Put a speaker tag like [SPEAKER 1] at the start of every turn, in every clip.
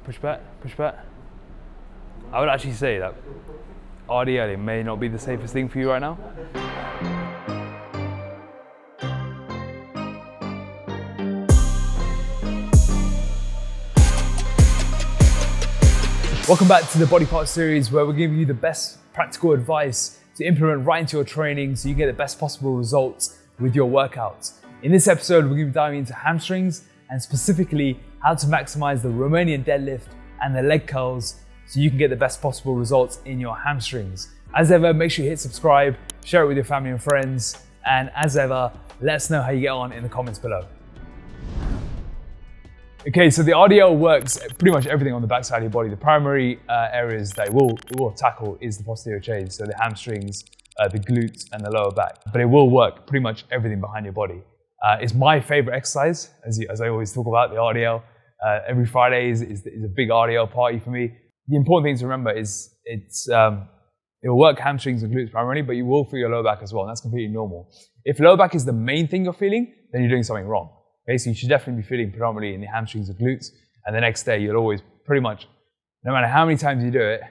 [SPEAKER 1] push back, push back. I would actually say that RDL may not be the safest thing for you right now. Welcome back to the Body Part series, where we're giving you the best practical advice to implement right into your training so you get the best possible results with your workouts. In this episode, we're going to be diving into hamstrings and specifically how to maximize the Romanian deadlift and the leg curls so you can get the best possible results in your hamstrings. As ever, make sure you hit subscribe, share it with your family and friends, and as ever, let us know how you get on in the comments below. Okay, so the RDL works pretty much everything on the backside of your body. The primary areas that it will tackle is the posterior chain, so the hamstrings, the glutes, and the lower back. But it will work pretty much everything behind your body. It's my favorite exercise, as I always talk about, the RDL. Every Friday is a big RDL party for me. The important thing to remember is it will work hamstrings and glutes primarily, but you will feel your lower back as well, and that's completely normal. If lower back is the main thing you're feeling, then you're doing something wrong. Okay, so you should definitely be feeling predominantly in the hamstrings and glutes, and the next day you'll always pretty much, no matter how many times you do it,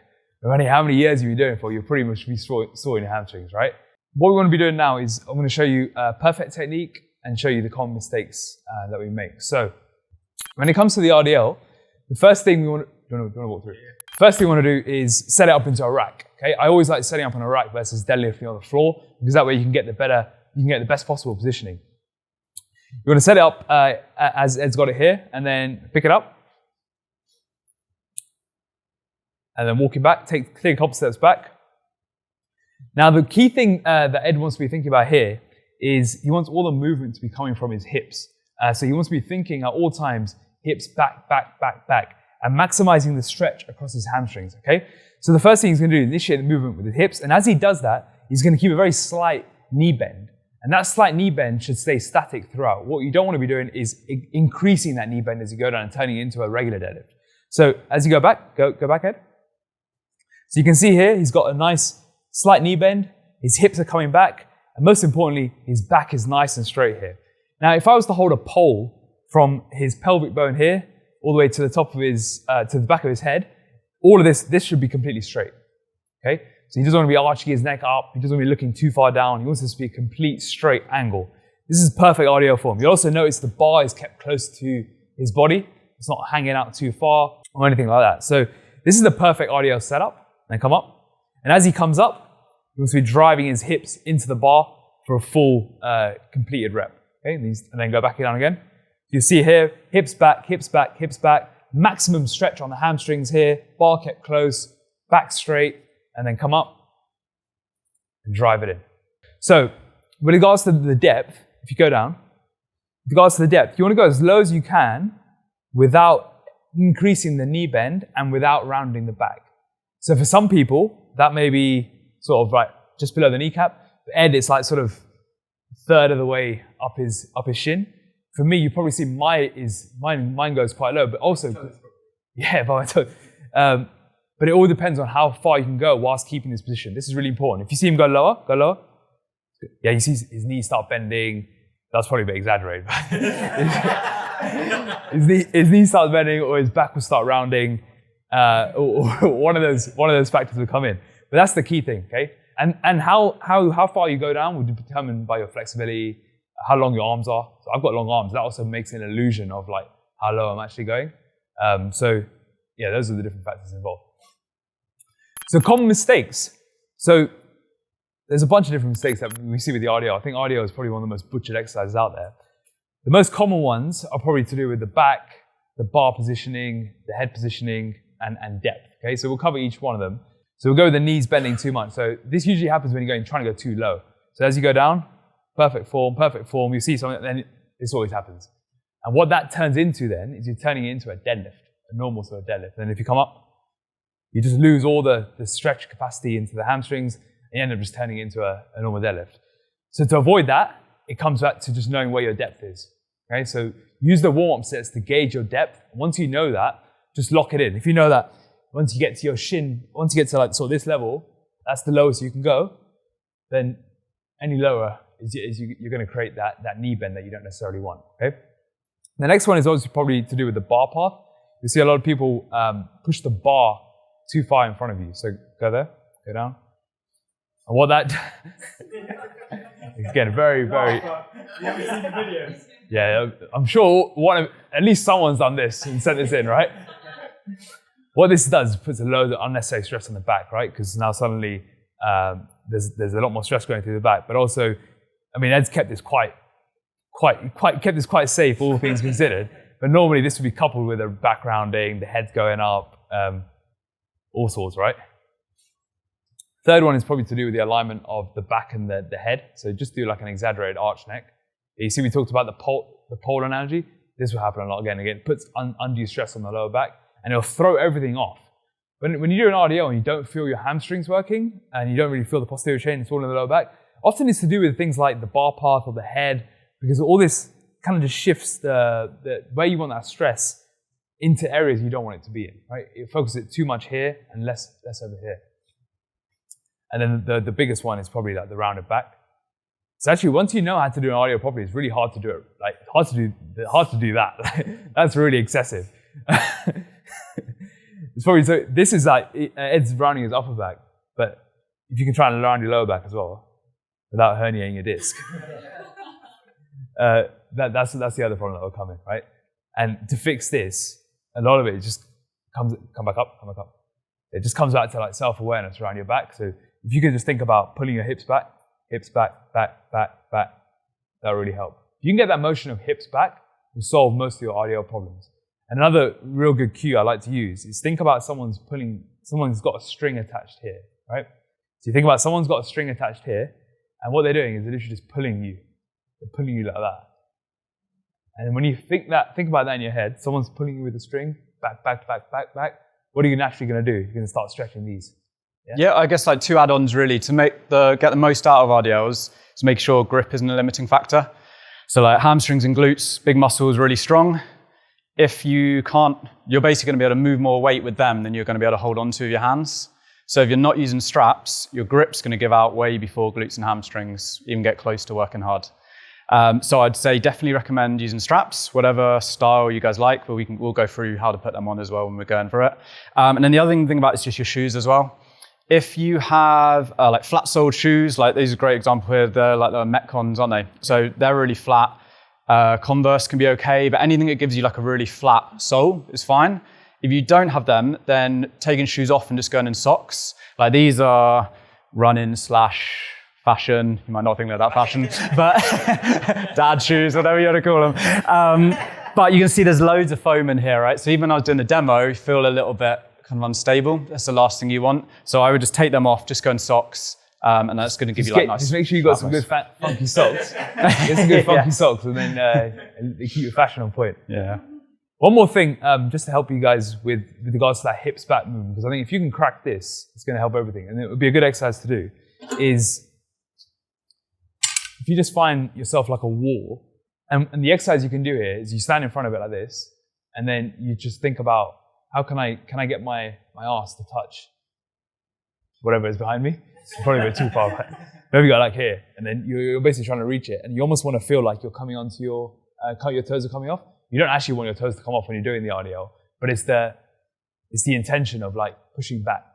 [SPEAKER 1] no matter how many years you've been doing it for, you'll pretty much be sore in your hamstrings, right? What we want to be doing now is I'm going to show you a perfect technique and show you the common mistakes that we make. So when it comes to the RDL, the first thing we want to, do you want to walk through? First thing we want to do is set it up into a rack. Okay, I always like setting up on a rack versus deadlifting on the floor, because that way you can get the best possible positioning. You want to set it up as Ed's got it here, and then pick it up, and then walk it back. Take a couple steps back. Now the key thing that Ed wants to be thinking about here is he wants all the movement to be coming from his hips. So he wants to be thinking at all times, hips back, back, back, back, and maximizing the stretch across his hamstrings, okay? So the first thing he's going to do is initiate the movement with his hips, and as he does that, he's going to keep a very slight knee bend. And that slight knee bend should stay static throughout. What you don't want to be doing is increasing that knee bend as you go down and turning it into a regular deadlift. So as you go back, go back, Ed. So you can see here, he's got a nice slight knee bend, his hips are coming back, and most importantly, his back is nice and straight here. Now, if I was to hold a pole from his pelvic bone here, all the way to the top of his, to the back of his head, all of this should be completely straight, okay? So he doesn't want to be arching his neck up, he doesn't want to be looking too far down, he wants this to be a complete straight angle. This is perfect RDL form. You'll also notice the bar is kept close to his body, it's not hanging out too far or anything like that. So this is the perfect RDL setup. Then come up, and as he comes up, he wants to be driving his hips into the bar for a full completed rep. Okay, and then go back down again. You see here, hips back, hips back, hips back, maximum stretch on the hamstrings here, bar kept close, back straight, and then come up and drive it in. So with regards to the depth, if you go down, with regards to the depth, you want to go as low as you can without increasing the knee bend and without rounding the back. So for some people, that may be sort of like just below the kneecap. For Ed, it's like sort of a third of the way up his shin. For me, you probably see mine goes quite low, but also, yeah, but it all depends on how far you can go whilst keeping this position. This is really important. If you see him go lower. Yeah, you see his knees start bending. That's probably a bit exaggerated. his knees start bending, or his back will start rounding. Or one of those factors will come in. But that's the key thing, okay? And how far you go down will be determined by your flexibility, how long your arms are. So I've got long arms. That also makes an illusion of like how low I'm actually going. So yeah, those are the different factors involved. So common mistakes. So there's a bunch of different mistakes that we see with the RDL. I think RDL is probably one of the most butchered exercises out there. The most common ones are probably to do with the back, the bar positioning, the head positioning, and depth. Okay, so we'll cover each one of them. So we'll go with the knees bending too much. So this usually happens when you're trying to go too low. So as you go down, perfect form, you see something, then this always happens. And what that turns into then is you're turning it into a deadlift, a normal sort of deadlift. And if you come up, you just lose all the stretch capacity into the hamstrings, and you end up just turning it into a normal deadlift. So to avoid that, it comes back to just knowing where your depth is. Okay, so use the warm-up sets to gauge your depth. Once you know that, just lock it in. If you know that once you get to your shin, once you get to like sort of this level, that's the lowest you can go, then any lower you're going to create that knee bend that you don't necessarily want. Okay. The next one is obviously probably to do with the bar path. you see a lot of people push the bar too far in front of you. So go there, go down. And what that, again, very, very.
[SPEAKER 2] You haven't seen the videos.
[SPEAKER 1] Yeah, I'm sure at least someone's done this and sent this in, right? What this does is puts a load of unnecessary stress on the back, right? Because now suddenly there's a lot more stress going through the back. But also, I mean, Ed's kept this quite safe, all things considered. But normally this would be coupled with a back rounding, the head's going up, all sorts, right? Third one is probably to do with the alignment of the back and the head. So just do like an exaggerated arch neck. You see we talked about the pole analogy. This will happen a lot again. It puts undue stress on the lower back and it'll throw everything off. When you do an RDL and you don't feel your hamstrings working and you don't really feel the posterior chain, it's all in the lower back, often it's to do with things like the bar path or the head, because all this kind of just shifts the where you want that stress into areas you don't want it to be in, right? You focus it too much here and less over here. And then the biggest one is probably like the rounded back. So actually, once you know how to do an RDL properly, it's really hard to do it. Like hard to do that. That's really excessive. It's probably so. This is like Ed's rounding his upper back, but if you can try and round your lower back as well without herniating your disc, that's the other problem that will come in, right? And to fix this, a lot of it just come back up. It just comes back to like self-awareness around your back. So if you can just think about pulling your hips back, that'll really help. If you can get that motion of hips back, will solve most of your RDL problems. And another real good cue I like to use is think about someone's got a string attached here, right? So you think about someone's got a string attached here, and what they're doing is they're literally just pulling you. They're pulling you like that. And when you think about that in your head, someone's pulling you with a string, back. What are you naturally going to do? You're going to start stretching these.
[SPEAKER 3] Yeah, I guess like two add-ons really to get the most out of RDLs is make sure grip isn't a limiting factor. So like hamstrings and glutes, big muscles, really strong. If you can't, you're basically going to be able to move more weight with them than you're going to be able to hold on to with your hands. So if you're not using straps, your grip's going to give out way before glutes and hamstrings even get close to working hard. So I'd say definitely recommend using straps, whatever style you guys like, but we'll go through how to put them on as well when we're going through it. And then the other thing about it is just your shoes as well. If you have like flat-soled shoes, like these are a great example here, they're like the Metcons, aren't they? So they're really flat. Converse can be okay, but anything that gives you like a really flat sole is fine. If you don't have them, then taking shoes off and just going in socks. Like these are running/fashion. You might not think they're that fashion, but dad shoes, whatever you want to call them. But you can see there's loads of foam in here, right? So even when I was doing the demo, you feel a little bit kind of unstable. That's the last thing you want. So I would just take them off, just go in socks. And that's going to give you like nice.
[SPEAKER 1] Just make sure you got some good funky socks. Get some good funky socks, and then keep your fashion on point.
[SPEAKER 3] Yeah.
[SPEAKER 1] One more thing, just to help you guys with regards to that hips back movement, because I think if you can crack this, it's going to help everything, and it would be a good exercise to do. Is if you just find yourself like a wall, and the exercise you can do here is you stand in front of it like this, and then you just think about how can I get my arse to touch whatever is behind me. It's probably a bit too far back. Maybe you got like here, and then you're basically trying to reach it, and you almost want to feel like you're coming onto your toes are coming off. You don't actually want your toes to come off when you're doing the RDL, but it's the intention of like pushing back,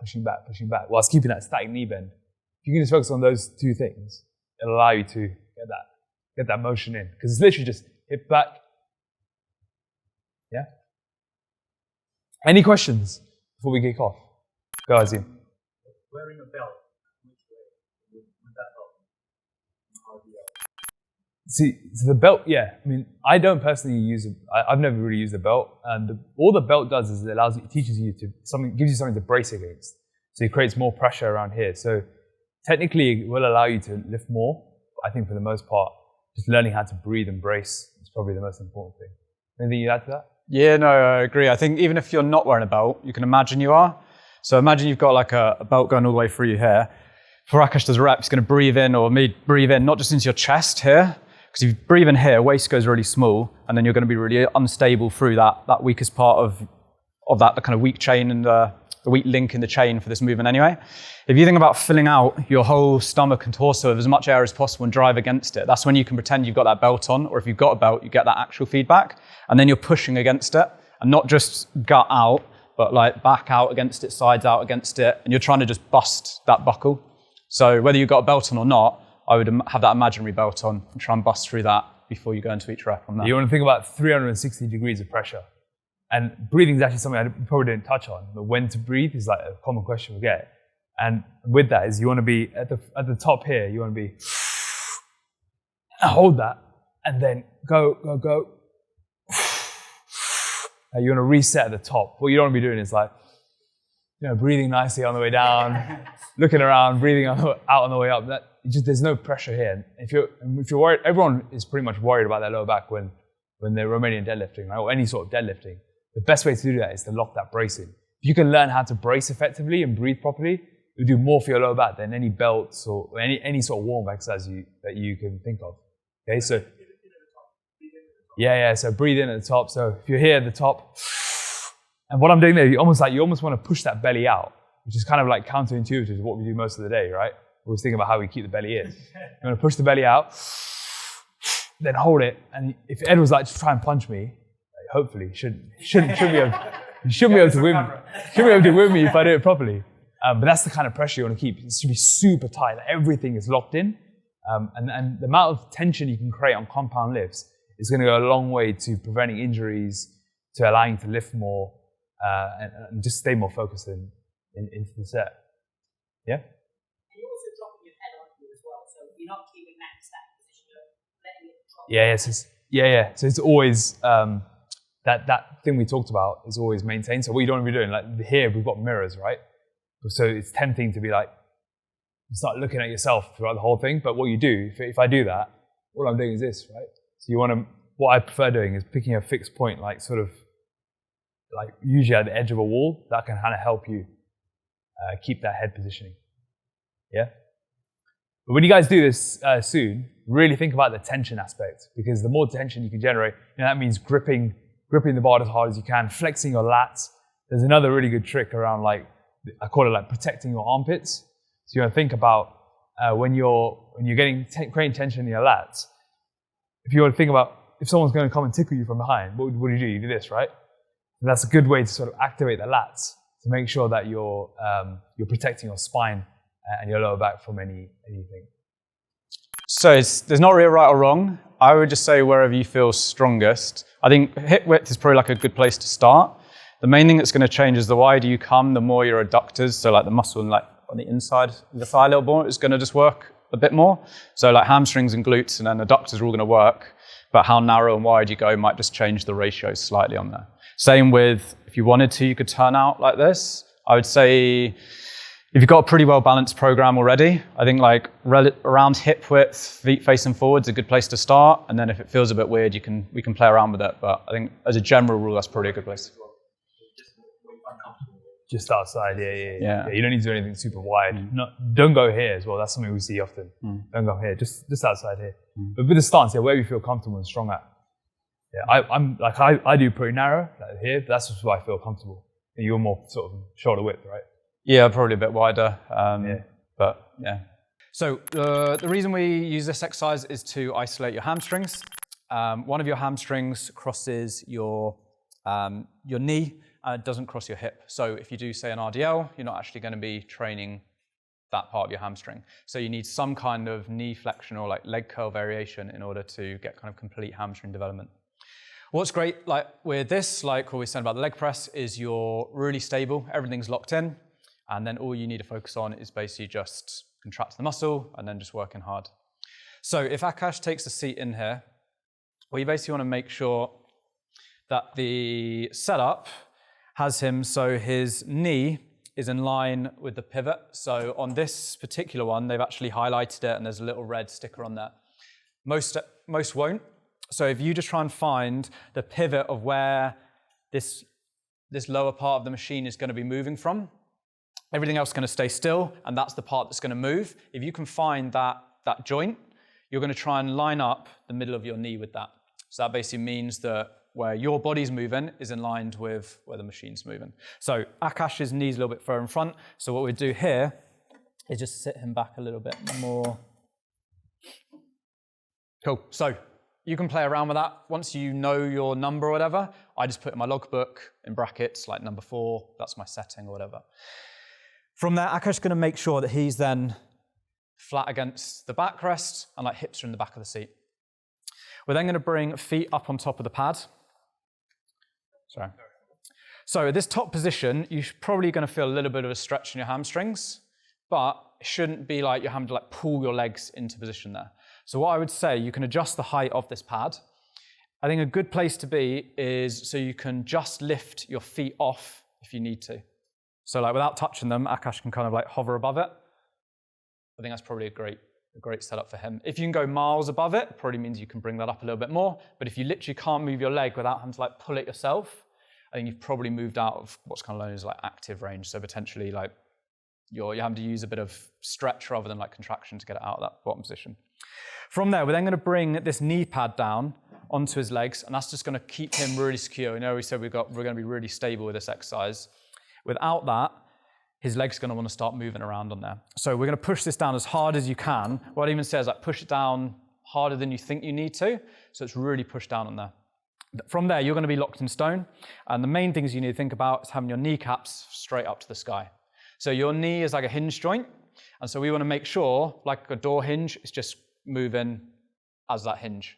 [SPEAKER 1] whilst keeping that static knee bend. If you can just focus on those two things, it'll allow you to get that motion in, because it's literally just hip back. Yeah. Any questions before we kick off? Go, Azim.
[SPEAKER 2] Wearing a belt. Would that help?
[SPEAKER 1] See, so the belt, yeah. I mean, I don't personally use I've never really used a belt, and all the belt does is it teaches you gives you something to brace against. So it creates more pressure around here. So technically, it will allow you to lift more. But I think for the most part, just learning how to breathe and brace is probably the most important thing. Anything you add to that?
[SPEAKER 3] Yeah, no, I agree. I think even if you're not wearing a belt, you can imagine you are. So imagine you've got like a belt going all the way through your hair. For Akash does a rep, he's going to breathe in, or me breathe in, not just into your chest here, because if you breathe in here, waist goes really small, and then you're going to be really unstable through that weakest part of that, the kind of weak chain and the weak link in the chain for this movement anyway. If you think about filling out your whole stomach and torso with as much air as possible and drive against it, that's when you can pretend you've got that belt on, or if you've got a belt, you get that actual feedback, and then you're pushing against it. and not just gut out, but like back out against it, sides out against it, and you're trying to just bust that buckle. So whether you've got a belt on or not, I would have that imaginary belt on and try and bust through that before you go into each rep on that.
[SPEAKER 1] You want to think about 360 degrees of pressure. And breathing is actually something I probably didn't touch on, but when to breathe is like a common question we get. And with that is you want to be at the top here, you want to be, hold that, and then go. You want to reset at the top. What you don't want to be doing is like, breathing nicely on the way down, looking around, breathing out on the way up. There's no pressure here. If you're worried, everyone is pretty much worried about their lower back when they're Romanian deadlifting, right? Or any sort of deadlifting. The best way to do that is to lock that brace in. If you can learn how to brace effectively and breathe properly, you'll do more for your lower back than any belts or any sort of warm-up exercise that you can think of. Okay, so so breathe in at the top. So if you're here at the top, and what I'm doing there, you almost want to push that belly out, which is kind of like counterintuitive to what we do most of the day, right? We're always thinking about how we keep the belly in. You want to push the belly out, then hold it, and if Ed was like to try and punch me, hopefully you shouldn't be able to win me if I do it properly. But that's the kind of pressure you want to keep. It should be super tight. Like everything is locked in, and the amount of tension you can create on compound lifts is going to go a long way to preventing injuries, to allowing you to lift more, and just stay more focused into the set. Yeah.
[SPEAKER 4] And you're also dropping your head onto it as well, so you're not keeping that static position, you're letting it drop.
[SPEAKER 1] So it's always that thing we talked about is always maintained. So what you don't want to be doing, like here we've got mirrors, right? So it's tempting to be like, you start looking at yourself throughout the whole thing. But what you do, if I do that, all I'm doing is this, right? So what I prefer doing is picking a fixed point, like sort of, like usually at the edge of a wall, that can kind of help you keep that head positioning. Yeah? But when you guys do this soon, really think about the tension aspect, because the more tension you can generate, that means gripping the bar as hard as you can, flexing your lats. There's another really good trick around, like, I call it like protecting your armpits. So you want to think about when you're creating tension in your lats. If you want to think about if someone's going to come and tickle you from behind, what do? You do this, right? And that's a good way to sort of activate the lats to make sure that you're protecting your spine and your lower back from anything.
[SPEAKER 3] So there's not really a right or wrong. I would just say wherever you feel strongest. I think hip width is probably like a good place to start. The main thing that's going to change is the wider you come, the more your adductors, so like the muscle like on the inside of the thigh a little more, is going to just work a bit more. So like hamstrings and glutes and then adductors are all going to work, but how narrow and wide you go might just change the ratios slightly on there. Same with, if you wanted to, you could turn out like this. I would say if you've got a pretty well balanced program already, I think like around hip width, feet facing forward is a good place to start. And then if it feels a bit weird, we can play around with it. But I think as a general rule, that's probably a good place.
[SPEAKER 1] Just outside, yeah. You don't need to do anything super wide. Don't go here as well. That's something we see often. Don't go here. Just outside here. But with the stance, where you feel comfortable and strong at. Yeah, I do pretty narrow like here. But that's just where I feel comfortable. And you're more sort of shoulder width, right?
[SPEAKER 3] Yeah, probably a bit wider. But yeah. So the reason we use this exercise is to isolate your hamstrings. One of your hamstrings crosses your knee. It doesn't cross your hip. So if you do, say, an RDL, you're not actually going to be training that part of your hamstring. So you need some kind of knee flexion or like leg curl variation in order to get kind of complete hamstring development. What's great like with this, like what we said about the leg press, is you're really stable, everything's locked in, and then all you need to focus on is basically just contract the muscle and then just working hard. So if Akash takes a seat in here, well, you basically want to make sure that the setup has him so his knee is in line with the pivot. So on this particular one, they've actually highlighted it and there's a little red sticker on there. Most won't. So if you just try and find the pivot of where this lower part of the machine is going to be moving from, everything else is going to stay still, and that's the part that's going to move. If you can find that joint, you're going to try and line up the middle of your knee with that. So that basically means that where your body's moving is in line with where the machine's moving. So Akash's knee's a little bit further in front. So what we do here is just sit him back a little bit more. Cool. So you can play around with that. Once you know your number or whatever, I just put in my logbook in brackets, like number 4, that's my setting or whatever. From there, Akash is going to make sure that he's then flat against the backrest and like hips are in the back of the seat. We're then going to bring feet up on top of the pad. Sorry. So at this top position, you're probably going to feel a little bit of a stretch in your hamstrings, but it shouldn't be like you're having to like pull your legs into position there. So what I would say, you can adjust the height of this pad. I think a good place to be is so you can just lift your feet off if you need to. So like without touching them, Akash can kind of like hover above it. I think that's probably a great setup for him. If you can go miles above it, probably means you can bring that up a little bit more. But if you literally can't move your leg without having to like pull it yourself, I think you've probably moved out of what's kind of known as like active range. So potentially like you're having to use a bit of stretch rather than like contraction to get it out of that bottom position. From there, we're then going to bring this knee pad down onto his legs, and that's just going to keep him really secure. You know, we said we're going to be really stable with this exercise. Without that, his leg's going to want to start moving around on there. So we're going to push this down as hard as you can. What it even says, like push it down harder than you think you need to. So it's really pushed down on there. From there, you're going to be locked in stone. And the main things you need to think about is having your kneecaps straight up to the sky. So your knee is like a hinge joint. And so we want to make sure, like a door hinge, it's just moving as that hinge.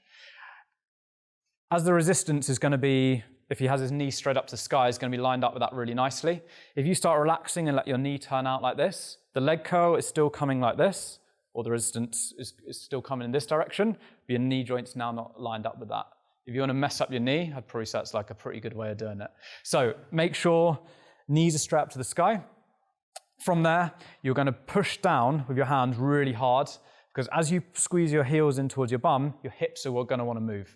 [SPEAKER 3] As the resistance is going to be, if he has his knee straight up to the sky, it's going to be lined up with that really nicely. If you start relaxing and let your knee turn out like this, the leg curl is still coming like this, or the resistance is still coming in this direction, but your knee joint's now not lined up with that. If you want to mess up your knee, I'd probably say that's like a pretty good way of doing it. So make sure knees are straight up to the sky. From there, you're going to push down with your hands really hard, because as you squeeze your heels in towards your bum, your hips are going to want to move.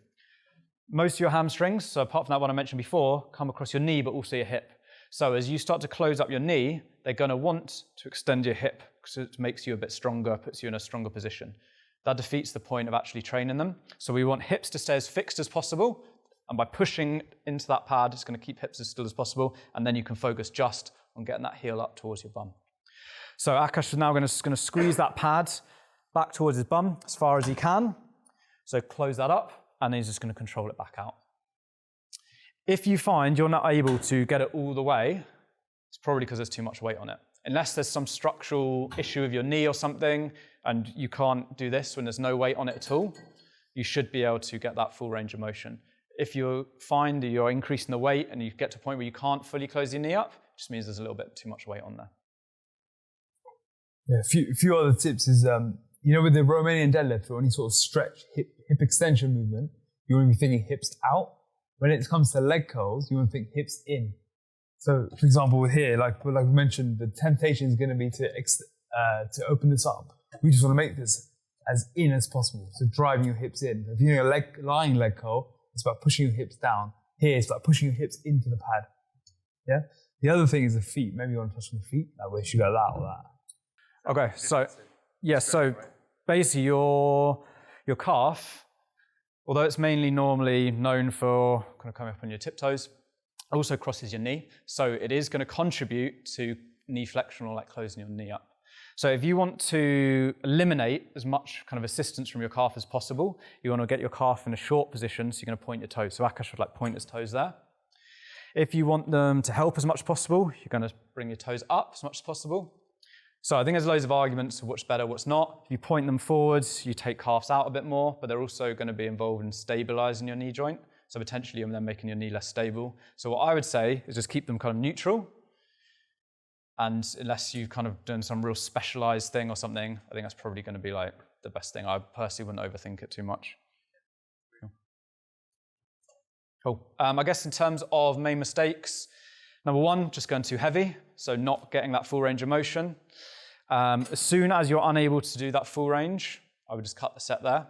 [SPEAKER 3] Most of your hamstrings, so apart from that one I mentioned before, come across your knee, but also your hip. So as you start to close up your knee, they're going to want to extend your hip because it makes you a bit stronger, puts you in a stronger position. That defeats the point of actually training them. So we want hips to stay as fixed as possible. And by pushing into that pad, it's going to keep hips as still as possible. And then you can focus just on getting that heel up towards your bum. So Akash is now going to squeeze that pad back towards his bum as far as he can. So close that up. And then he's just going to control it back out. If you find you're not able to get it all the way, it's probably because there's too much weight on it. Unless there's some structural issue with your knee or something, and you can't do this when there's no weight on it at all, you should be able to get that full range of motion. If you find that you're increasing the weight and you get to a point where you can't fully close your knee up, it just means there's a little bit too much weight on there.
[SPEAKER 1] Yeah, a few other tips is, you know, with the Romanian deadlift or any sort of stretch hip extension movement, you want to be thinking hips out. When it comes to leg curls, you want to think hips in. So, for example, here, like we mentioned, the temptation is going to be to open this up. We just want to make this as in as possible. So driving your hips in. If you're doing a lying leg curl, it's about pushing your hips down. Here, it's about pushing your hips into the pad. Yeah. The other thing is the feet. Maybe you want to touch on the feet. That way, you should go that or that.
[SPEAKER 3] Okay. So, yeah. So basically, your calf, although it's mainly normally known for kind of coming up on your tiptoes, also crosses your knee. So it is going to contribute to knee flexion or like closing your knee up. So if you want to eliminate as much kind of assistance from your calf as possible, you want to get your calf in a short position, so you're going to point your toes. So Akash would like point his toes there. If you want them to help as much as possible, you're going to bring your toes up as much as possible. So I think there's loads of arguments of what's better, what's not. If you point them forwards, you take calves out a bit more, but they're also going to be involved in stabilizing your knee joint. So potentially you're then making your knee less stable. So what I would say is just keep them kind of neutral. And unless you've kind of done some real specialized thing or something, I think that's probably going to be like the best thing. I personally wouldn't overthink it too much. Cool. I guess in terms of main mistakes, number one, just going too heavy. So not getting that full range of motion. As soon as you're unable to do that full range, I would just cut the set there.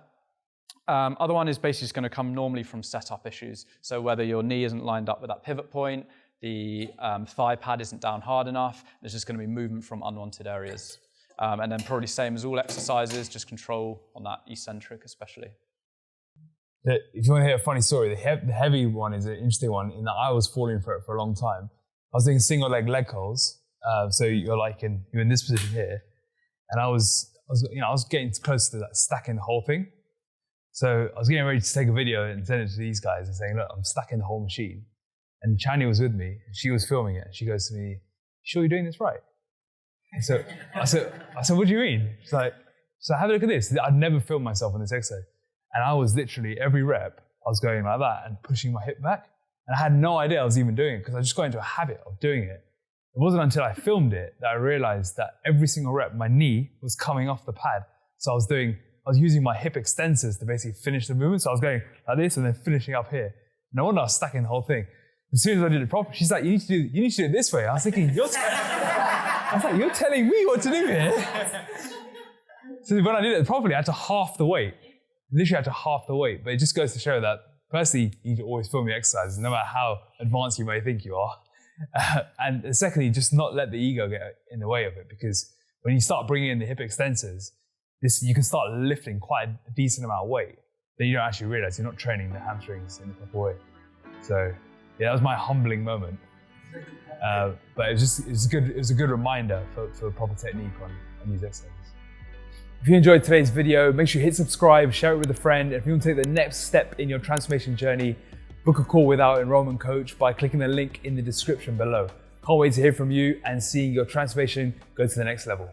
[SPEAKER 3] Other one is basically just going to come normally from setup issues. So whether your knee isn't lined up with that pivot point, the thigh pad isn't down hard enough, there's just going to be movement from unwanted areas. And then probably same as all exercises, just control on that eccentric especially.
[SPEAKER 1] If you want to hear a funny story, the heavy one is an interesting one in that I was falling for it for a long time. I was doing single leg curls. So you're in this position here, and I was getting close to that, stacking the whole thing. So I was getting ready to take a video and send it to these guys and saying, look, I'm stacking the whole machine. And Chani was with me, and she was filming it. And she goes to me, sure you're doing this right? And so I said, what do you mean? She's like, so have a look at this. I'd never filmed myself on this exercise. And I was literally, every rep, I was going like that and pushing my hip back. And I had no idea I was even doing it because I just got into a habit of doing it. It wasn't until I filmed it that I realized that every single rep, my knee was coming off the pad. So I was using my hip extensors to basically finish the movement. So I was going like this and then finishing up here. No wonder I was stacking the whole thing. As soon as I did it properly, she's like, you need to do it this way. I was thinking, you're telling me what to do here. So when I did it properly, I had to half the weight. Literally had to half the weight. But it just goes to show that, firstly, you always film your exercises, no matter how advanced you may think you are. And secondly, just not let the ego get in the way of it, because when you start bringing in the hip extensors, you can start lifting quite a decent amount of weight. Then you don't actually realize you're not training the hamstrings in the proper way. So yeah, that was my humbling moment. But it was a good reminder for proper technique on these exercises. If you enjoyed today's video, make sure you hit subscribe, share it with a friend. If you want to take the next step in your transformation journey, book a call with our enrollment coach by clicking the link in the description below. Can't wait to hear from you and seeing your transformation go to the next level.